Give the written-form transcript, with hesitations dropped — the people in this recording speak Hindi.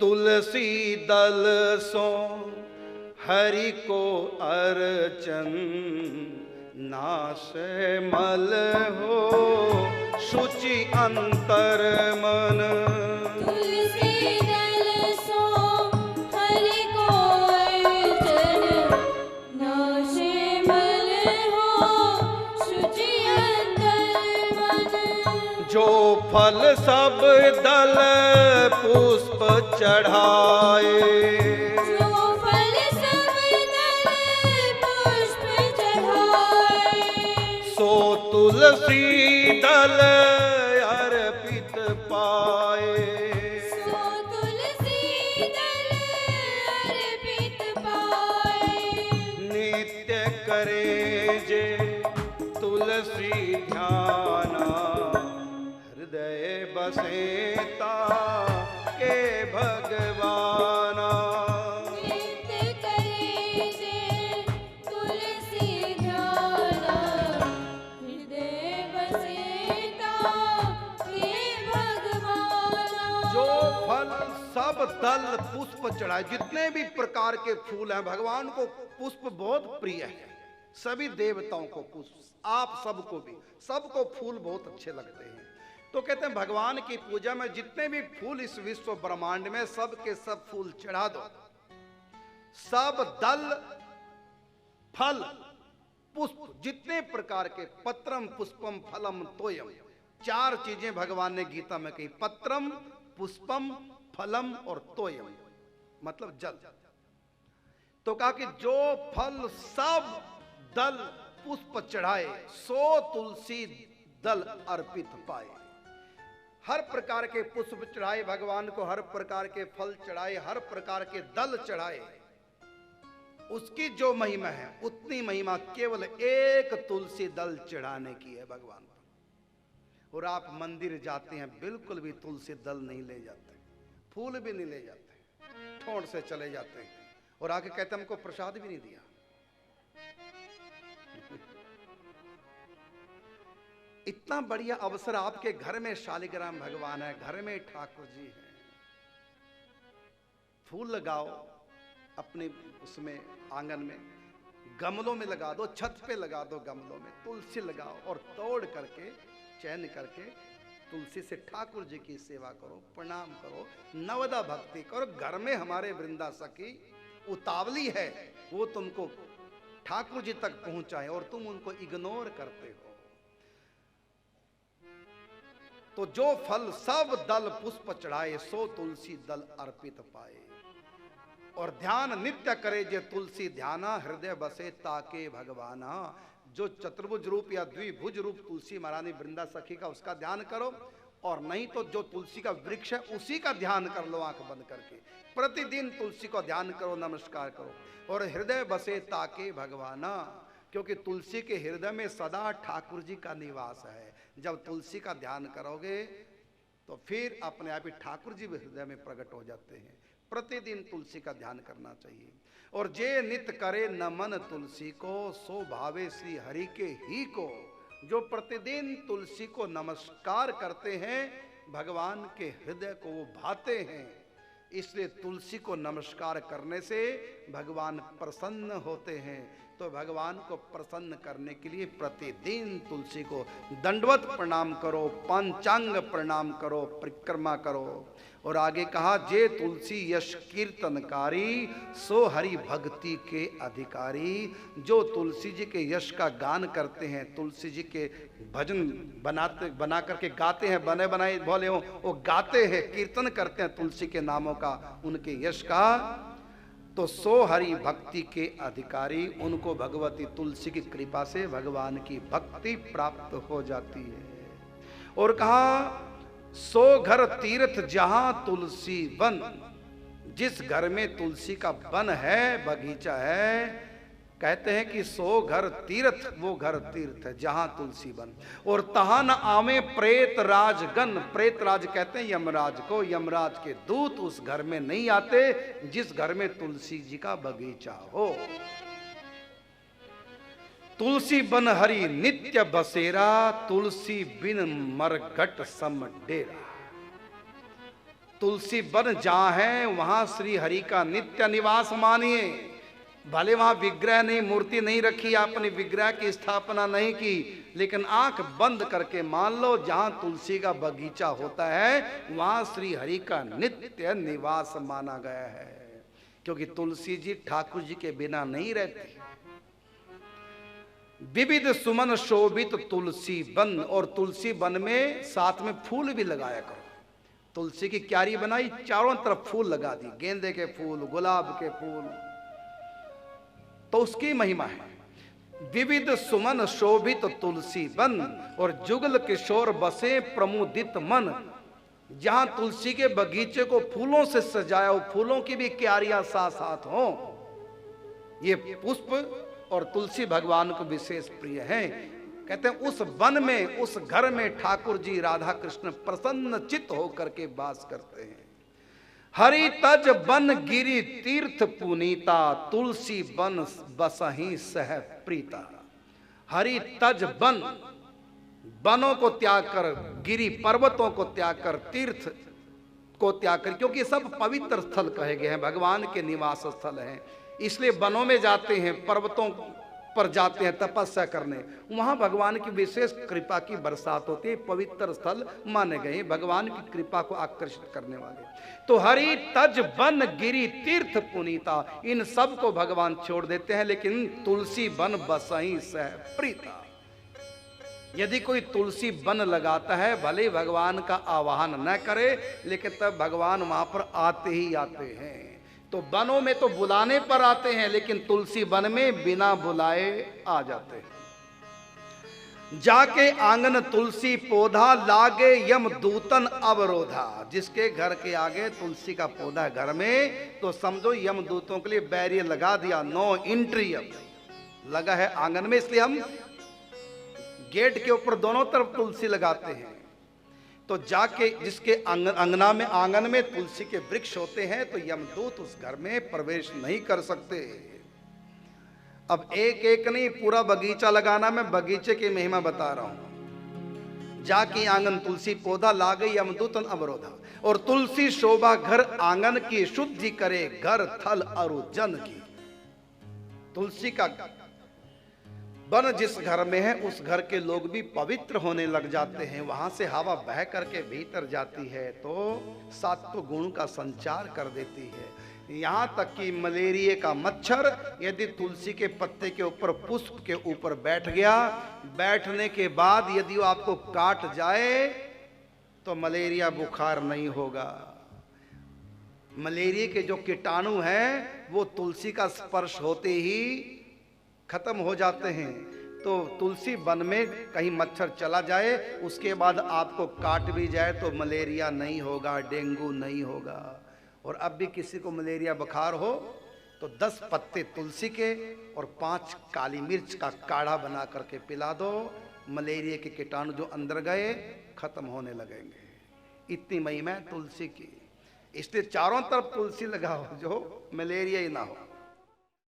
तुलसी दल सो हरि को अर्चन, नाश मल हो शुचि अंतर मन। तुलसी दल सो हरि को अर्चन, नाश मल हो शुचि अंतर मन। जो फल सब दल पुष्प चढ़ाए, जो फल सब दल पुष्प चढ़ाए, सो तुलसी दल अर्पित पाए। सो तुलसी दल अर्पित पाए। नित्य करे जे तुलसी ध्याना, हृदय बसेता के भगवाना। नित्य करे जे तुलसी ध्याना, हृदय बसेता के भगवाना। जो फल सब दल पुष्प चढ़ाए, जितने भी प्रकार के फूल हैं, भगवान को पुष्प बहुत प्रिय है। सभी देवताओं को पुष्प, आप सबको भी, सबको फूल बहुत अच्छे लगते हैं। तो कहते हैं भगवान की पूजा में जितने भी फूल इस विश्व ब्रह्मांड में, सब के सब फूल चढ़ा दो। सब दल फल पुष्प, जितने प्रकार के, पत्रम पुष्पम फलम तोयम, चार चीजें भगवान ने गीता में कही, पत्रम पुष्पम फलम और तोयम, मतलब जल। तो कहा कि जो फल सब दल पुष्प चढ़ाए, सो तुलसी दल अर्पित पाए। हर प्रकार के पुष्प चढ़ाए भगवान को, हर प्रकार के फल चढ़ाए, हर प्रकार के दल चढ़ाए, उसकी जो महिमा है उतनी महिमा केवल एक तुलसी दल चढ़ाने की है भगवान पर। और आप मंदिर जाते हैं, बिल्कुल भी तुलसी दल नहीं ले जाते, फूल भी नहीं ले जाते, ठोड़ से चले जाते हैं और आके कहते हमको प्रसाद भी नहीं दिया। इतना बढ़िया अवसर, आपके घर में शालिग्राम भगवान है, घर में ठाकुर जी हैं, फूल लगाओ अपने उसमें आंगन में, गमलों में लगा दो, छत पे लगा दो, गमलों में तुलसी लगाओ और तोड़ करके चयन करके तुलसी से ठाकुर जी की सेवा करो, प्रणाम करो, नवदा भक्ति करो। घर में हमारे वृंदा सखी उतावली है, वो तुमको ठाकुर जी तक पहुंचाए और तुम उनको इग्नोर करते हो। तो जो फल सब दल पुष्प चढ़ाए, सो तुलसी दल अर्पित पाए। और ध्यान नित्य करे जे तुलसी ध्याना, हृदय बसे ताके भगवाना। जो चतुर्भुज रूप या द्विभुज रूप तुलसी महारानी वृंदा सखी का, उसका ध्यान करो, और नहीं तो जो तुलसी का वृक्ष है उसी का ध्यान कर लो आंख बंद करके। प्रतिदिन तुलसी को ध्यान करो, नमस्कार करो। और हृदय बसे ताके भगवाना, क्योंकि तुलसी के हृदय में सदा ठाकुर जी का निवास है। जब तुलसी का ध्यान करोगे तो फिर अपने आप ही ठाकुर जी हृदय में प्रकट हो जाते हैं। प्रतिदिन तुलसी का ध्यान करना चाहिए। और जे नित करे नमन तुलसी को, सो भावे श्री हरि के ही को। जो प्रतिदिन तुलसी को नमस्कार करते हैं, भगवान के हृदय को वो भाते हैं। इसलिए तुलसी को नमस्कार करने से भगवान प्रसन्न होते हैं। तो भगवान को प्रसन्न करने के लिए प्रतिदिन तुलसी को दंडवत प्रणाम करो, पंचांग प्रणाम करो, परिक्रमा करो। और आगे कहा, जे तुलसी यश कीर्तनकारी, सो हरि भक्ति के अधिकारी। जो तुलसी जी के यश का गान करते हैं, तुलसी जी के भजन बना करके गाते हैं, बने बनाए भोले हो, वो गाते हैं, कीर्तन करते हैं तुलसी के नामों का, उनके यश का, तो सो हरि भक्ति के अधिकारी। उनको भगवती तुलसी की कृपा से भगवान की भक्ति प्राप्त हो जाती है। और कहा, सो घर तीर्थ जहां तुलसी वन। जिस घर में तुलसी का वन है, बगीचा है, कहते हैं कि सो घर तीर्थ, वो घर तीर्थ है जहां तुलसी वन। और तहां न आवे प्रेत राजगण। प्रेत राज कहते हैं यमराज को, यमराज के दूत उस घर में नहीं आते जिस घर में तुलसी जी का बगीचा हो। तुलसी बन हरि नित्य बसेरा, तुलसी बिन मरघट सम डेरा। तुलसी वन जहाँ है वहाँ श्री हरि का नित्य निवास मानिए। भले वहाँ विग्रह नहीं, मूर्ति नहीं रखी, आपने विग्रह की स्थापना नहीं की, लेकिन आंख बंद करके मान लो जहाँ तुलसी का बगीचा होता है वहाँ श्री हरि का नित्य निवास माना गया है। क्योंकि तुलसी जी ठाकुर जी के बिना नहीं रहती। विविध सुमन शोभित तुलसी वन, और तुलसी वन में साथ में फूल भी लगाया करो। तुलसी की क्यारी बनाई, चारों तरफ फूल लगा दी, गेंदे के फूल, गुलाब के फूल, तो उसकी महिमा है। विविध सुमन शोभित तुलसी वन, और जुगल किशोर बसे प्रमुदित मन। जहां तुलसी के बगीचे को फूलों से सजाया हो, फूलों की भी क्यारियां साथ साथ हो। ये पुष्प और तुलसी भगवान को विशेष प्रिय है। कहते हैं उस वन में, उस घर में ठाकुर जी राधा कृष्ण प्रसन्न चित्त होकर के वास करते हैं। हरि तज बन गिरी तीर्थ पुनीता, तुलसी बन बसही सह प्रीता। हरि तज बन, वनों को त्याग कर, गिरी पर्वतों को त्याग कर, तीर्थ को त्याग कर, क्योंकि सब पवित्र स्थल कहे गए हैं, भगवान के निवास स्थल हैं, इसलिए वनों में जाते हैं, पर्वतों पर जाते हैं तपस्या करने। वहां भगवान की विशेष कृपा की बरसात होती है, पवित्र स्थल माने गए भगवान की कृपा को आकर्षित करने वाले। तो हरि तज वन गिरी तीर्थ पुनीता, इन सब को भगवान छोड़ देते हैं, लेकिन तुलसी वन बसही सह प्रीता। यदि कोई तुलसी वन लगाता है, भले भगवान का आवाहन न करे, लेकिन तब भगवान वहां पर आते ही आते हैं। तो वनों में तो बुलाने पर आते हैं, लेकिन तुलसी वन में बिना बुलाए आ जाते हैं। जाके आंगन तुलसी पौधा, लागे यम दूतन अवरोधा। जिसके घर के आगे तुलसी का पौधा है घर में, तो समझो यम दूतों के लिए बैरियर लगा दिया, नो एंट्री अब लगा है आंगन में। इसलिए हम गेट के ऊपर दोनों तरफ तुलसी लगाते हैं। तो जाके जिसके आंगन में तुलसी के वृक्ष होते हैं, तो यमदूत उस घर में प्रवेश नहीं कर सकते। अब एक एक नहीं, पूरा बगीचा लगाना, मैं बगीचे की महिमा बता रहा हूं। जाके आंगन तुलसी पौधा, लागे यमदूतन अवरोधा। और तुलसी शोभा घर आंगन की, शुद्धि करे घर थल अरु जन की। तुलसी का वन जिस घर में है, उस घर के लोग भी पवित्र होने लग जाते हैं। वहां से हवा बह करके भीतर जाती है तो सात्व गुण का संचार कर देती है। यहाँ तक कि मलेरिया का मच्छर यदि तुलसी के पत्ते के ऊपर, पुष्प के ऊपर बैठ गया, बैठने के बाद यदि वो आपको काट जाए तो मलेरिया बुखार नहीं होगा। मलेरिया के जो कीटाणु हैं वो तुलसी का स्पर्श होते ही खत्म हो जाते हैं। तो तुलसी वन में कहीं मच्छर चला जाए, उसके बाद आपको काट भी जाए तो मलेरिया नहीं होगा, डेंगू नहीं होगा। और अब भी किसी को मलेरिया बुखार हो तो 10 पत्ते तुलसी के और 5 काली मिर्च का काढ़ा बना करके पिला दो, मलेरिया के कीटाणु जो अंदर गए खत्म होने लगेंगे। इतनी महिमा है तुलसी की। इसलिए चारों तरफ तुलसी लगाओ जो मलेरिया ही ना हो।